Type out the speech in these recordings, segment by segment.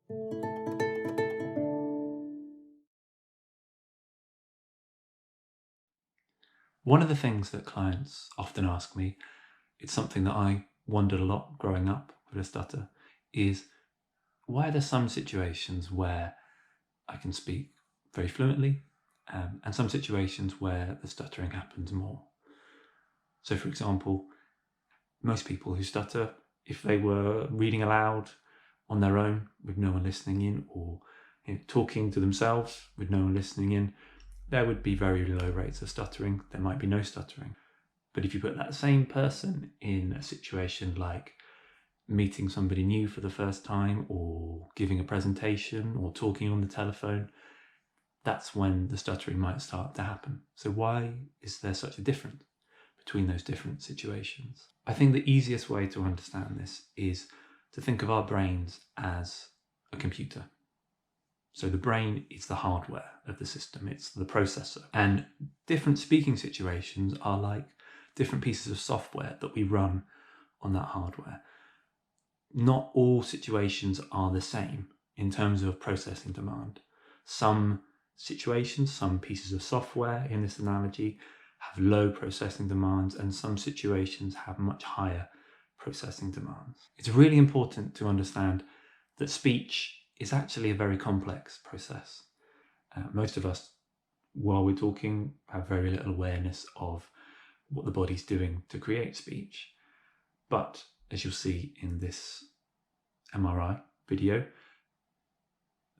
One of the things that clients often ask me, it's something that I wondered a lot growing up with a stutter, is why are there some situations where I can speak very fluently, and some situations where the stuttering happens more? So, for example, most people who stutter, if they were reading aloud on their own with no one listening in, or talking to themselves with no one listening in, there would be very low rates of stuttering. There might be no stuttering. But if you put that same person in a situation like meeting somebody new for the first time, or giving a presentation, or talking on the telephone, that's when the stuttering might start to happen. So why is there such a difference between those different situations? I think the easiest way to understand this is to think of our brains as a computer. So the brain is the hardware of the system, it's the processor. And different speaking situations are like different pieces of software that we run on that hardware. Not all situations are the same in terms of processing demand. Some situations, some pieces of software in this analogy, have low processing demands, and some situations have much higher processing demands. It's really important to understand that speech is actually a very complex process. Most of us, while we're talking, have very little awareness of what the body's doing to create speech. But as you'll see in this MRI video,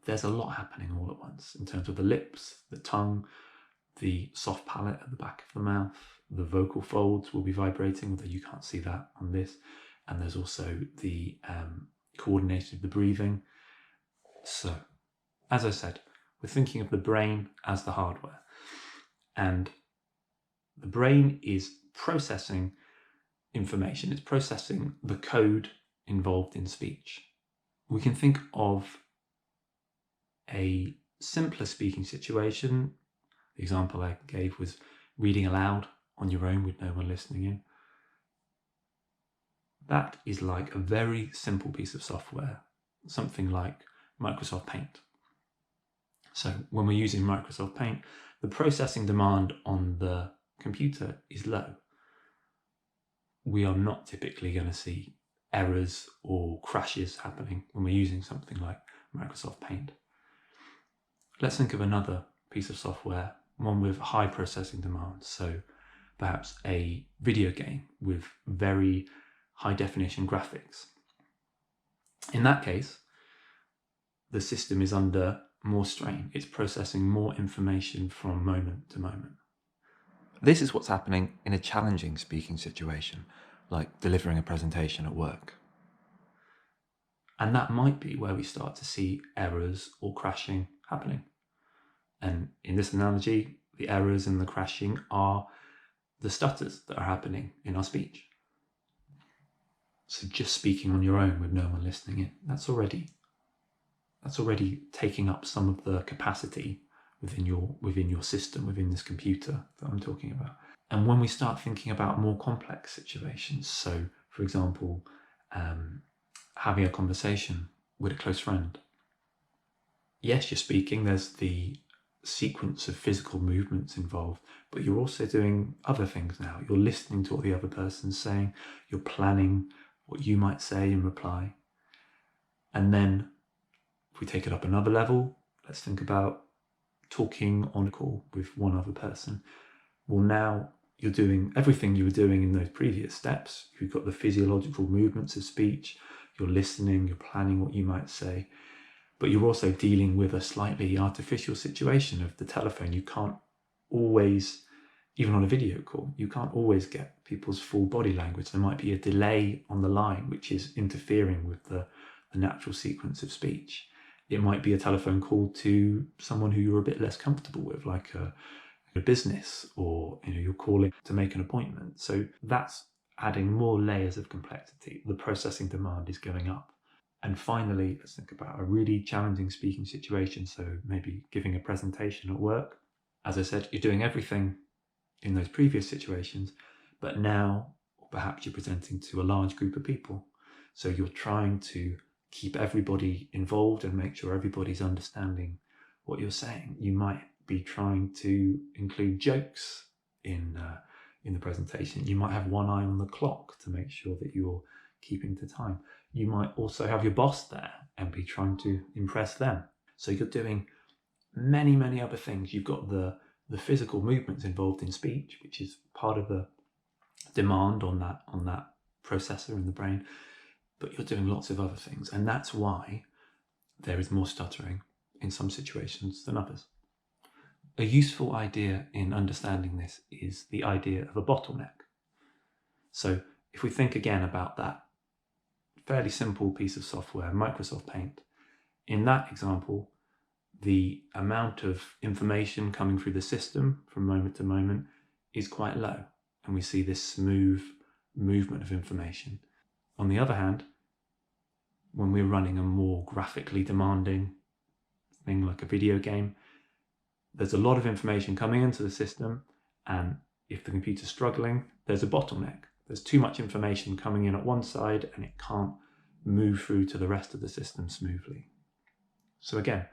there's a lot happening all at once in terms of the lips, the tongue, the soft palate at the back of the mouth, the vocal folds will be vibrating, although you can't see that on this. And there's also the coordination of the breathing. So, as I said, we're thinking of the brain as the hardware. And the brain is processing information. It's processing the code involved in speech. We can think of a simpler speaking situation. The example I gave was reading aloud on your own with no one listening in. That is like a very simple piece of software, something like Microsoft Paint. So when we're using Microsoft Paint, the processing demand on the computer is low. We are not typically going to see errors or crashes happening when we're using something like Microsoft Paint. Let's think of another piece of software, one with high processing demands. So perhaps a video game with very high definition graphics. In that case, the system is under more strain. It's processing more information from moment to moment. This is what's happening in a challenging speaking situation, like delivering a presentation at work. And that might be where we start to see errors or crashing happening. And in this analogy, the errors and the crashing are the stutters that are happening in our speech. So just speaking on your own with no one listening in, that's already taking up some of the capacity within your system, within this computer that I'm talking about. And when we start thinking about more complex situations, so for example, having a conversation with a close friend. Yes, you're speaking, there's the sequence of physical movements involved, but you're also doing other things now. You're listening to what the other person's saying, you're planning what you might say in reply. And then if we take it up another level, let's think about talking on a call with one other person. Well, now you're doing everything you were doing in those previous steps. You've got the physiological movements of speech, you're listening, you're planning what you might say, but you're also dealing with a slightly artificial situation of the telephone. You can't always, even on a video call, you can't always get people's full body language. There might be a delay on the line, which is interfering with the natural sequence of speech. It might be a telephone call to someone who you're a bit less comfortable with, like a business, or you're calling to make an appointment. So that's adding more layers of complexity. The processing demand is going up. And finally, let's think about a really challenging speaking situation. So maybe giving a presentation at work. As I said, you're doing everything in those previous situations, but now perhaps you're presenting to a large group of people. So you're trying to keep everybody involved and make sure everybody's understanding what you're saying. You might be trying to include jokes in the presentation. You might have one eye on the clock to make sure that you're keeping to time. You might also have your boss there and be trying to impress them. So you're doing many, many other things. You've got the physical movements involved in speech, which is part of the demand on that processor in the brain, but you're doing lots of other things, and that's why there is more stuttering in some situations than others. A useful idea in understanding this is the idea of a bottleneck. So if we think again about that fairly simple piece of software, Microsoft Paint, in that example, the amount of information coming through the system from moment to moment is quite low, and we see this smooth movement of information. On the other hand, when we're running a more graphically demanding thing like a video game, there's a lot of information coming into the system, and if the computer's struggling, there's a bottleneck. There's too much information coming in at one side and it can't move through to the rest of the system smoothly. So again,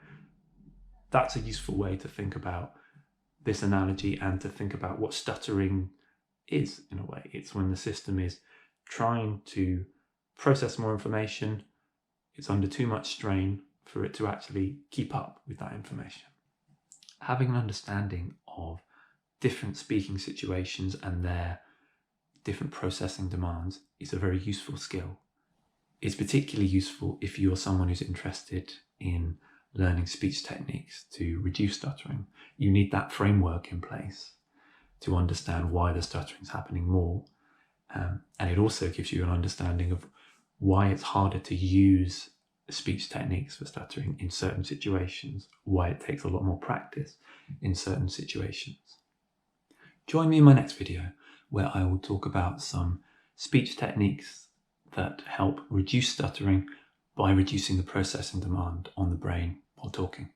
that's a useful way to think about this analogy and to think about what stuttering is in a way. It's when the system is trying to process more information, it's under too much strain for it to actually keep up with that information. Having an understanding of different speaking situations and their different processing demands is a very useful skill. It's particularly useful if you're someone who's interested in learning speech techniques to reduce stuttering. You need that framework in place to understand why the stuttering is happening more. And it also gives you an understanding of why it's harder to use speech techniques for stuttering in certain situations, why it takes a lot more practice in certain situations. Join me in my next video where I will talk about some speech techniques that help reduce stuttering by reducing the processing demand on the brain while talking.